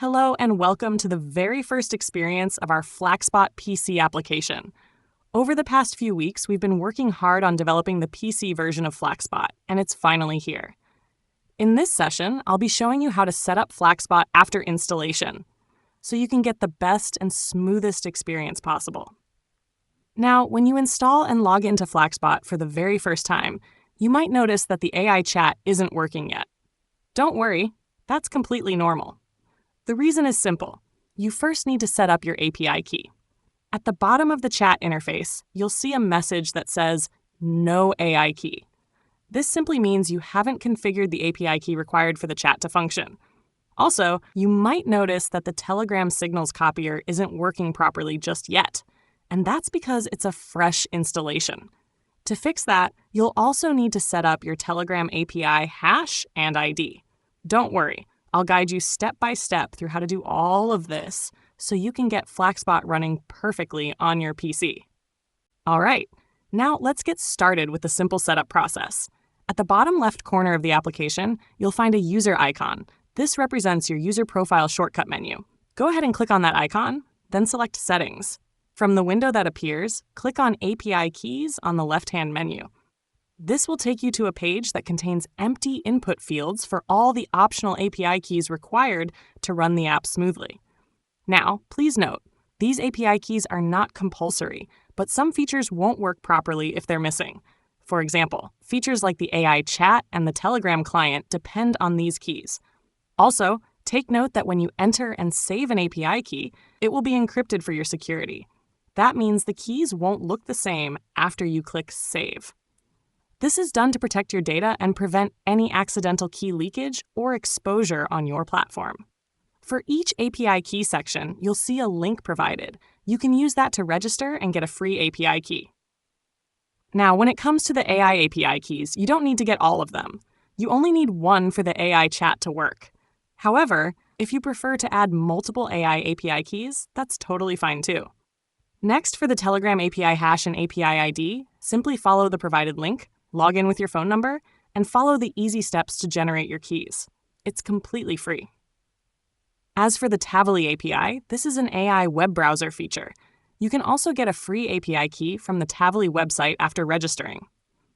Hello and welcome to the very first experience of our flaxbot PC application. Over the past few weeks, we've been working hard on developing the PC version of flaxbot, and it's finally here. In this session, I'll be showing you how to set up flaxbot after installation, so you can get the best and smoothest experience possible. Now, when you install and log into flaxbot for the very first time, you might notice that the AI chat isn't working yet. Don't worry, that's completely normal. The reason is simple. You first need to set up your API key. At the bottom of the chat interface, you'll see a message that says, "No AI key." This simply means you haven't configured the API key required for the chat to function. Also, you might notice that the Telegram signals copier isn't working properly just yet, and that's because it's a fresh installation. To fix that, you'll also need to set up your Telegram API hash and ID. Don't worry. I'll guide you step by step through how to do all of this so you can get flaxbot running perfectly on your PC. All right, now let's get started with the simple setup process. At the bottom left corner of the application, you'll find a user icon. This represents your user profile shortcut menu. Go ahead and click on that icon, then select Settings. From the window that appears, click on API Keys on the left-hand menu. This will take you to a page that contains empty input fields for all the optional API keys required to run the app smoothly. Now, please note, these API keys are not compulsory, but some features won't work properly if they're missing. For example, features like the AI chat and the Telegram client depend on these keys. Also, take note that when you enter and save an API key, it will be encrypted for your security. That means the keys won't look the same after you click Save. This is done to protect your data and prevent any accidental key leakage or exposure on your platform. For each API key section, you'll see a link provided. You can use that to register and get a free API key. Now, when it comes to the AI API keys, you don't need to get all of them. You only need one for the AI chat to work. However, if you prefer to add multiple AI API keys, that's totally fine too. Next, for the Telegram API hash and API ID, simply follow the provided link, log in with your phone number, and follow the easy steps to generate your keys. It's completely free. As for the Tavily API, this is an AI web browser feature. You can also get a free API key from the Tavily website after registering.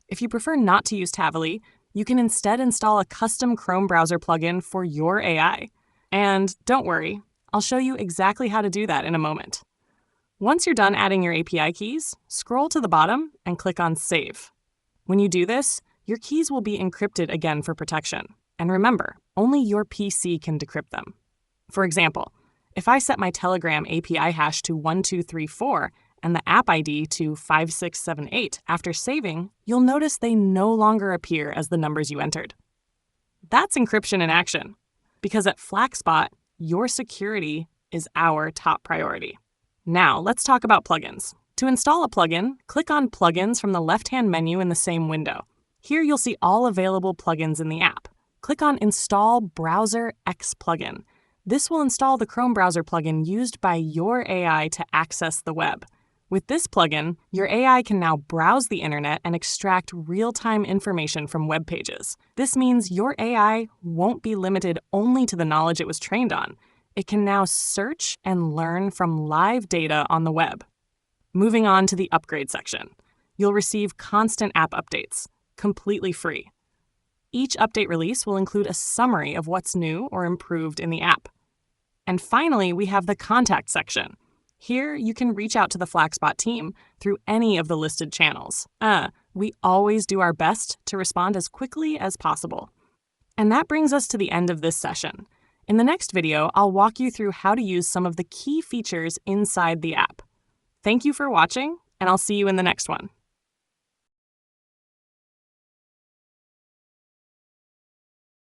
If you prefer not to use Tavily, you can instead install a custom Chrome browser plugin for your AI. And don't worry, I'll show you exactly how to do that in a moment. Once you're done adding your API keys, scroll to the bottom and click on Save. When you do this, your keys will be encrypted again for protection. And remember, only your PC can decrypt them. For example, if I set my Telegram API hash to 1234 and the app ID to 5678 after saving, you'll notice they no longer appear as the numbers you entered. That's encryption in action, because at flaxbot, your security is our top priority. Now, let's talk about plugins. To install a plugin, click on Plugins from the left-hand menu in the same window. Here you'll see all available plugins in the app. Click on Install Browser X Plugin. This will install the Chrome browser plugin used by your AI to access the web. With this plugin, your AI can now browse the internet and extract real-time information from web pages. This means your AI won't be limited only to the knowledge it was trained on. It can now search and learn from live data on the web. Moving on to the upgrade section. You'll receive constant app updates, completely free. Each update release will include a summary of what's new or improved in the app. And finally, we have the contact section. Here, you can reach out to the flaxbot team through any of the listed channels. We always do our best to respond as quickly as possible. And that brings us to the end of this session. In the next video, I'll walk you through how to use some of the key features inside the app. Thank you for watching, and I'll see you in the next one.